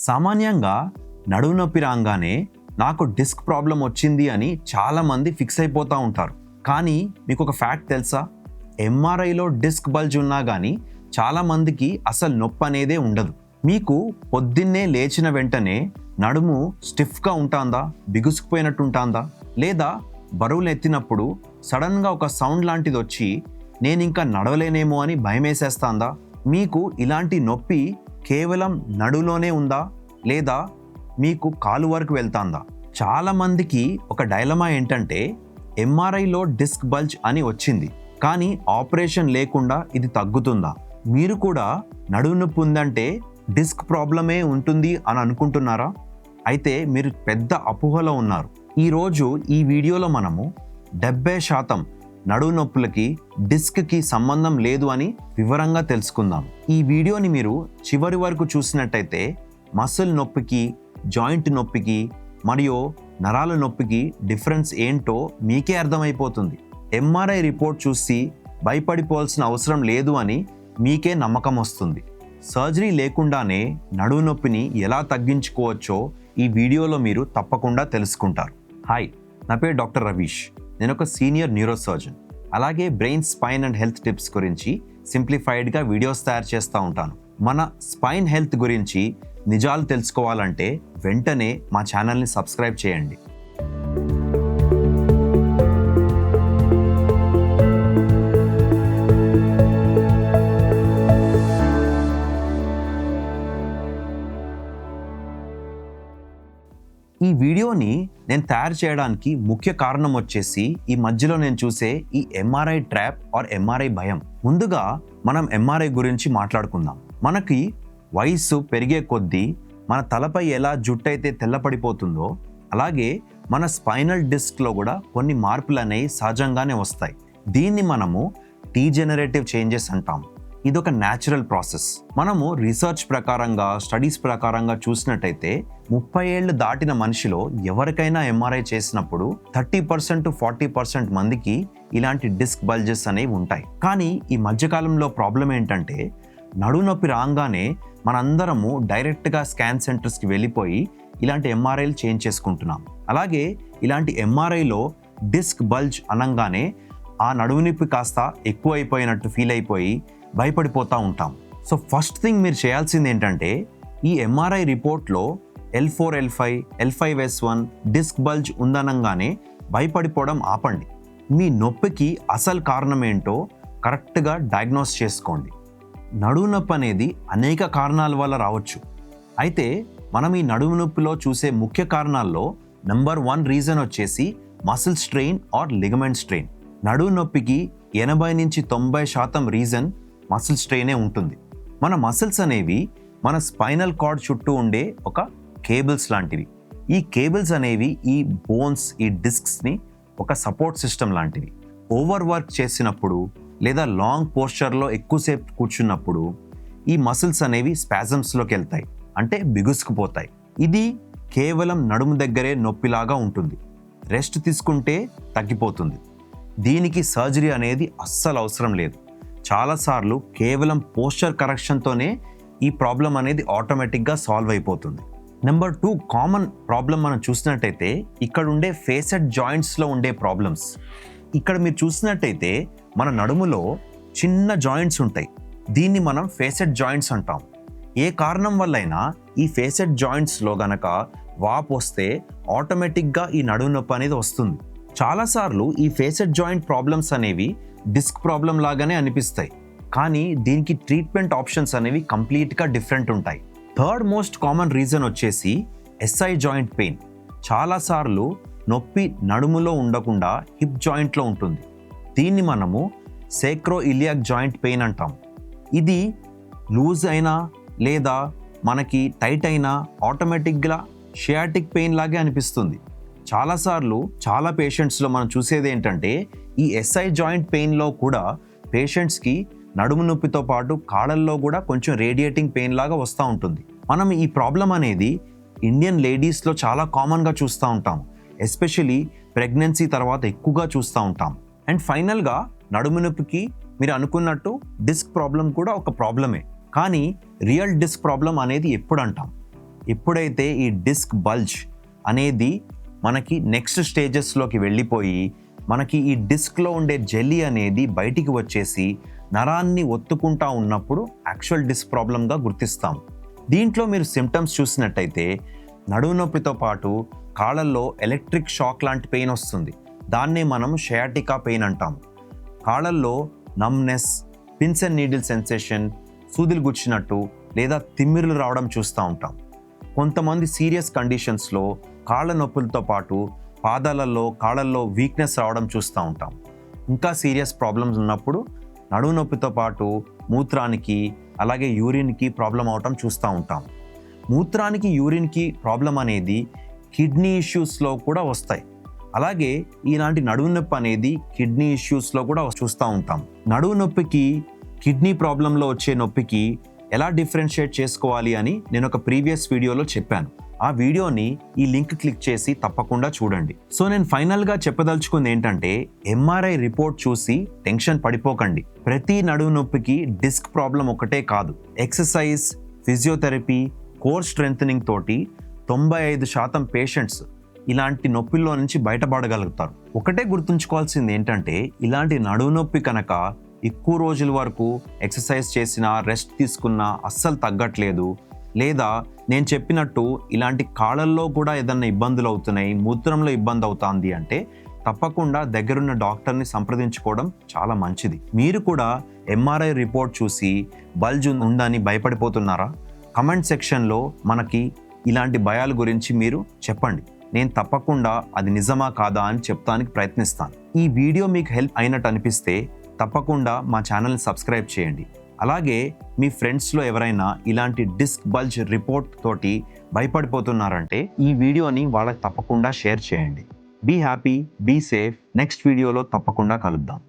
సామాన్యంగా నడుము నొప్పి రాగానే నాకు డిస్క్ ప్రాబ్లం వచ్చింది అని చాలామంది ఫిక్స్ అయిపోతూ ఉంటారు. కానీ మీకు ఒక ఫ్యాక్ట్ తెలుసా? ఎంఆర్ఐలో డిస్క్ బల్జ్ ఉన్నా కానీ చాలామందికి అసలు నొప్పి అనేదే ఉండదు. మీకు పొద్దున్నే లేచిన వెంటనే నడుము స్టిఫ్గా ఉంటుందా, బిగుసుకుపోయినట్టు ఉంటుందా, లేదా బరువులు ఎత్తినప్పుడు సడన్గా ఒక సౌండ్ లాంటిది వచ్చి నేను ఇంకా నడవలేనేమో అని భయమేసేస్తాందా? మీకు ఇలాంటి నొప్పి కేవలం నడులోనే ఉందా, లేదా మీకు కాలు వరకు వెళ్తాందా? చాలామందికి ఒక డైలమా ఏంటంటే ఎంఆర్ఐలో డిస్క్ బల్జ్ అని వచ్చింది, కానీ ఆపరేషన్ లేకుండా ఇది తగ్గుతుందా? మీరు కూడా నడుము నొప్పి ఉందంటే డిస్క్ ప్రాబ్లమే ఉంటుంది అని అనుకుంటున్నారా? అయితే మీరు పెద్ద అపోహలో ఉన్నారు. ఈరోజు ఈ వీడియోలో మనము 70% నడుము నొప్పులకి డిస్క్కి సంబంధం లేదు అని వివరంగా తెలుసుకుందాం. ఈ వీడియోని మీరు చివరి వరకు చూసినట్టయితే మసిల్ నొప్పికి, జాయింట్ నొప్పికి మరియు నరాల నొప్పికి డిఫరెన్స్ ఏంటో మీకే అర్థమైపోతుంది. ఎంఆర్ఐ రిపోర్ట్ చూసి భయపడిపోవాల్సిన అవసరం లేదు అని మీకే నమ్మకం వస్తుంది. సర్జరీ లేకుండానే నడుము నొప్పిని ఎలా తగ్గించుకోవచ్చో ఈ వీడియోలో మీరు తప్పకుండా తెలుసుకుంటారు. హాయ్, నా పేరు డాక్టర్ రవీష్. నేను ఒక సీనియర్ న్యూరో సర్జన్. అలాగే brain, spine and health tips గురించి సింప్లిఫైడ్గా వీడియోస్ తయారు చేస్తూ ఉంటాను. మన స్పైన్ హెల్త్ గురించి నిజాలు తెలుసుకోవాలంటే వెంటనే మా ఛానల్ని సబ్స్క్రైబ్ చేయండి. ఈ వీడియోని నేను తయారు చేయడానికి ముఖ్య కారణం వచ్చేసి ఈ మధ్యలో నేను చూసే ఈ ఎంఆర్ఐ ట్రాప్ ఆర్ ఎంఆర్ఐ భయం. ముందుగా మనం ఎంఆర్ఐ గురించి మాట్లాడుకుందాం. మనకి వయసు పెరిగే కొద్దీ మన తలపై ఎలా జుట్టు అయితే తెల్లపడిపోతుందో అలాగే మన స్పైనల్ డిస్క్లో కూడా కొన్ని మార్పులు అనేవి సహజంగానే వస్తాయి. దీన్ని మనము డీజెనరేటివ్ చేంజెస్ అంటాం. ఇదొక న్యాచురల్ ప్రాసెస్. మనము రీసెర్చ్ ప్రకారంగా, స్టడీస్ ప్రకారంగా చూసినట్టయితే 30 ఏళ్ళు దాటిన మనిషిలో ఎవరికైనా ఎంఆర్ఐ చేసినప్పుడు 30% to 40% మందికి ఇలాంటి డిస్క్ బల్జెస్ అనేవి ఉంటాయి. కానీ ఈ మధ్యకాలంలో ప్రాబ్లం ఏంటంటే నడుము నొప్పి రాగానే మనందరము డైరెక్ట్గా స్కాన్ సెంటర్స్కి వెళ్ళిపోయి ఇలాంటి ఎంఆర్ఐలు చేంజ్ చేసుకుంటున్నాం. అలాగే ఇలాంటి ఎంఆర్ఐలో డిస్క్ బల్జ్ అనగానే ఆ నడుము నొప్పి కాస్త ఎక్కువ అయిపోయినట్టు ఫీల్ అయిపోయి భయపడిపోతూ ఉంటాం. సో ఫస్ట్ థింగ్ మీరు చేయాల్సింది ఏంటంటే ఈ ఎంఆర్ఐ రిపోర్ట్లో L4, L5, L5S1 disc bulge ఉందనగానే భయపడిపోవడం ఆపండి. మీ నొప్పికి అసలు కారణం ఏంటో కరెక్ట్గా డయాగ్నోస్ చేసుకోండి. నడుము నొప్పి అనేది అనేక కారణాల వల్ల రావచ్చు. అయితే మనం ఈ నడుము నొప్పిలో చూసే ముఖ్య కారణాల్లో నెంబర్ 1 రీజన్ వచ్చేసి muscle strain or ligament strain. నడుము నొప్పికి 80 నుంచి 90% రీజన్ మసిల్ స్ట్రెయినే ఉంటుంది. మన మసిల్స్ అనేవి మన స్పైనల్ కార్డ్ చుట్టూ ఉండే ఒక కేబుల్స్ లాంటివి. ఈ కేబుల్స్ అనేవి ఈ బోన్స్, ఈ డిస్క్స్ని ఒక సపోర్ట్ సిస్టమ్ లాంటివి. ఓవర్ వర్క్ చేసినప్పుడు లేదా లాంగ్ పోస్చర్లో ఎక్కువసేపు కూర్చున్నప్పుడు ఈ మసిల్స్ అనేవి స్పాజమ్స్లోకి వెళ్తాయి, అంటే బిగుసుకుపోతాయి. ఇది కేవలం నడుము దగ్గరే నొప్పిలాగా ఉంటుంది. రెస్ట్ తీసుకుంటే తగ్గిపోతుంది. దీనికి సర్జరీ అనేది అస్సలు అవసరం లేదు. చాలాసార్లు కేవలం పోస్చర్ కరెక్షన్తోనే ఈ ప్రాబ్లం అనేది ఆటోమేటిక్గా సాల్వ్ అయిపోతుంది. నెంబర్ 2 కామన్ ప్రాబ్లం మనం చూసినట్టయితే ఇక్కడ ఉండే ఫేసెట్ జాయింట్స్లో ఉండే ప్రాబ్లమ్స్. ఇక్కడ మీరు చూసినట్టయితే మన నడుములో చిన్న జాయింట్స్ ఉంటాయి. దీన్ని మనం ఫేసెట్ జాయింట్స్ అంటాం. ఏ కారణం వల్లైనా ఈ ఫేసెట్ జాయింట్స్లో గనక వాపు వస్తే ఆటోమేటిక్గా ఈ నడుము నొప్పి అనేది వస్తుంది. చాలాసార్లు ఈ ఫేసెట్ జాయింట్ ప్రాబ్లమ్స్ అనేవి డిస్క్ ప్రాబ్లం లాగానే అనిపిస్తాయి, కానీ దీనికి ట్రీట్మెంట్ ఆప్షన్స్ అనేవి కంప్లీట్గా డిఫరెంట్ ఉంటాయి. థర్డ్ మోస్ట్ కామన్ రీజన్ వచ్చేసి SI జాయింట్ పెయిన్. చాలాసార్లు నొప్పి నడుములో ఉండకుండా హిప్ జాయింట్లో ఉంటుంది. దీన్ని మనము సేక్రో ఇలియాక్ జాయింట్ పెయిన్ అంటాం. ఇది లూజ్ అయినా లేదా మనకి టైట్ అయినా ఆటోమేటిక్గా షియాటిక్ పెయిన్ లాగే అనిపిస్తుంది. చాలాసార్లు చాలా పేషెంట్స్లో మనం చూసేది ఏంటంటే ఈ SI జాయింట్ పెయిన్లో కూడా పేషెంట్స్కి నడుము నొప్పితో పాటు కాళ్ళల్లో కూడా కొంచెం రేడియేటింగ్ పెయిన్ లాగా వస్తూ ఉంటుంది. మనం ఈ ప్రాబ్లం అనేది ఇండియన్ లేడీస్లో చాలా కామన్గా చూస్తూ ఉంటాం. ఎస్పెషలీ ప్రెగ్నెన్సీ తర్వాత ఎక్కువగా చూస్తూ ఉంటాం. అండ్ ఫైనల్గా నడుము నొప్పికి మీరు అనుకున్నట్టు డిస్క్ ప్రాబ్లం కూడా ఒక ప్రాబ్లమే. కానీ రియల్ డిస్క్ ప్రాబ్లం అనేది ఎప్పుడు అంటాం? ఎప్పుడైతే ఈ డిస్క్ బల్జ్ అనేది మనకి నెక్స్ట్ స్టేజెస్లోకి వెళ్ళిపోయి మనకి ఈ డిస్క్లో ఉండే జెల్లీ అనేది బయటికి వచ్చేసి నరాన్ని ఒత్తుకుంటా ఉన్నప్పుడు యాక్చువల్ డిస్క్ ప్రాబ్లంగా గుర్తిస్తాం. దీంట్లో మీరు సిమ్టమ్స్ చూసినట్టయితే నడుము నొప్పితో పాటు కాళ్ళల్లో ఎలక్ట్రిక్ షాక్ లాంటి పెయిన్ వస్తుంది. దాన్నే మనం షయాటికా పెయిన్ అంటాం. కాళ్ళల్లో numbness, pins and needle sensation, సూదులు గుచ్చినట్టు లేదా తిమ్మిరులు రావడం చూస్తూ ఉంటాం. కొంతమంది సీరియస్ కండిషన్స్లో కాళ్ళ నొప్పులతో పాటు పాదాలలో కాళ్ళల్లో వీక్నెస్ రావడం చూస్తూ ఉంటాం. ఇంకా సీరియస్ ప్రాబ్లమ్స్ ఉన్నప్పుడు నడుము నొప్పితో పాటు మూత్రానికి అలాగే యూరిన్కి ప్రాబ్లం అవటం చూస్తూ ఉంటాం. మూత్రానికి యూరిన్కి ప్రాబ్లం అనేది కిడ్నీ ఇష్యూస్లో కూడా వస్తాయి. అలాగే ఇలాంటి నడుము నొప్పి అనేది కిడ్నీ ఇష్యూస్లో కూడా చూస్తూ ఉంటాం. నడుము నొప్పికి కిడ్నీ ప్రాబ్లంలో వచ్చే నొప్పికి ఎలా డిఫరెన్షియేట్ చేసుకోవాలి అని నేను ఒక ప్రీవియస్ వీడియోలో చెప్పాను. ఆ వీడియోని ఈ లింక్ క్లిక్ చేసి తప్పకుండా చూడండి. సో నేను ఫైనల్గా చెప్పదలుచుకుంది ఏంటంటే ఎంఆర్ఐ రిపోర్ట్ చూసి టెన్షన్ పడిపోకండి. ప్రతి నడుము నొప్పికి డిస్క్ ప్రాబ్లం ఒకటే కాదు. ఎక్సర్సైజ్, ఫిజియోథెరపీ, కోర్ స్ట్రెంథనింగ్ తోటి 95% పేషెంట్స్ ఇలాంటి నొప్పిల్లో నుంచి బయటపడగలుగుతారు. ఒకటే గుర్తుంచుకోవాల్సింది ఏంటంటే ఇలాంటి నడుము నొప్పి కనుక ఎక్కువ రోజుల వరకు ఎక్సర్సైజ్ చేసినా రెస్ట్ తీసుకున్నా అస్సలు తగ్గట్లేదు, లేదా నేను చెప్పినట్టు ఇలాంటి కాళ్ళల్లో కూడా ఏదన్నా ఇబ్బందులు అవుతున్నాయి, మూత్రంలో ఇబ్బంది అవుతుంది అంటే తప్పకుండా దగ్గరున్న డాక్టర్ని సంప్రదించుకోవడం చాలా మంచిది. మీరు కూడా ఎంఆర్ఐ రిపోర్ట్ చూసి బల్జ్ ఉందని భయపడిపోతున్నారా? కమెంట్ సెక్షన్లో మనకి ఇలాంటి భయాల గురించి మీరు చెప్పండి. నేను తప్పకుండా అది నిజమా కాదా అని చెప్తానికి ప్రయత్నిస్తాను. ఈ వీడియో మీకు హెల్ప్ అయినట్టు అనిపిస్తే తప్పకుండా మా ఛానల్ని సబ్స్క్రైబ్ చేయండి. అలాగే మీ ఫ్రెండ్స్లో ఎవరైనా ఇలాంటి డిస్క్ బల్జ్ రిపోర్ట్ తోటి భయపడిపోతున్నారంటే ఈ వీడియోని వాళ్ళకి తప్పకుండా షేర్ చేయండి. Be happy, be safe. Next వీడియోలో తప్పకుండా కలుద్దాం.